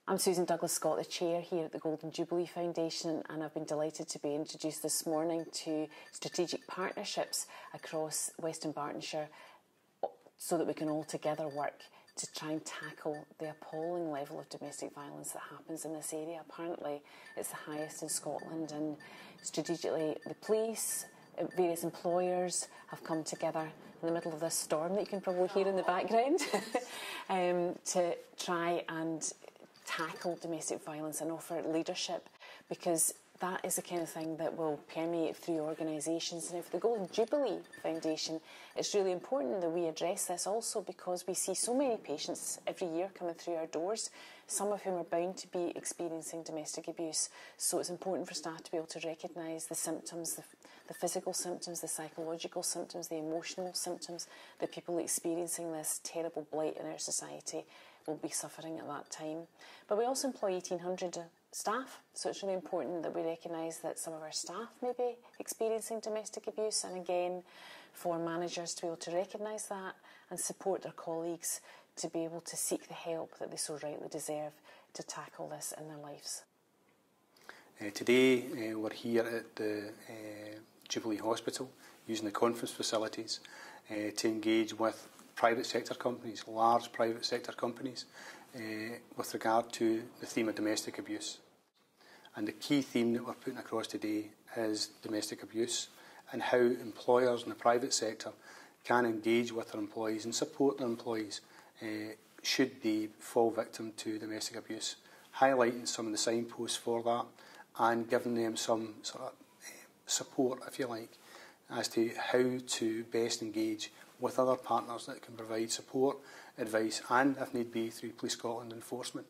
I'm Susan Douglas-Scott, the Chair here at the Golden Jubilee Foundation, and I've been delighted to be introduced this morning to strategic partnerships across West Dunbartonshire so that we can all together work to try and tackle the appalling level of domestic violence that happens in this area. Apparently it's the highest in Scotland, and strategically the police, various employers have come together in the middle of this storm that you can probably hear in the background to try and tackle domestic violence and offer leadership, because that is the kind of thing that will permeate through organisations. And for the Golden Jubilee Foundation, it's really important that we address this also, because we see so many patients every year coming through our doors, some of whom are bound to be experiencing domestic abuse. So it's important for staff to be able to recognise the symptoms, the physical symptoms, the psychological symptoms, the emotional symptoms that people experiencing this terrible blight in our society will be suffering at that time. But we also employ 1,800 staff, so it's really important that we recognise that some of our staff may be experiencing domestic abuse, and again for managers to be able to recognise that and support their colleagues to be able to seek the help that they so rightly deserve to tackle this in their lives. Today we're here at the Jubilee Hospital using the conference facilities to engage with private sector companies, large private sector companies, with regard to the theme of domestic abuse. And the key theme that we're putting across today is domestic abuse, and how employers in the private sector can engage with their employees and support their employees should they fall victim to domestic abuse, highlighting some of the signposts for that and giving them some sort of support, if you like, as to how to best engage with other partners that can provide support, advice and, if need be, through Police Scotland enforcement.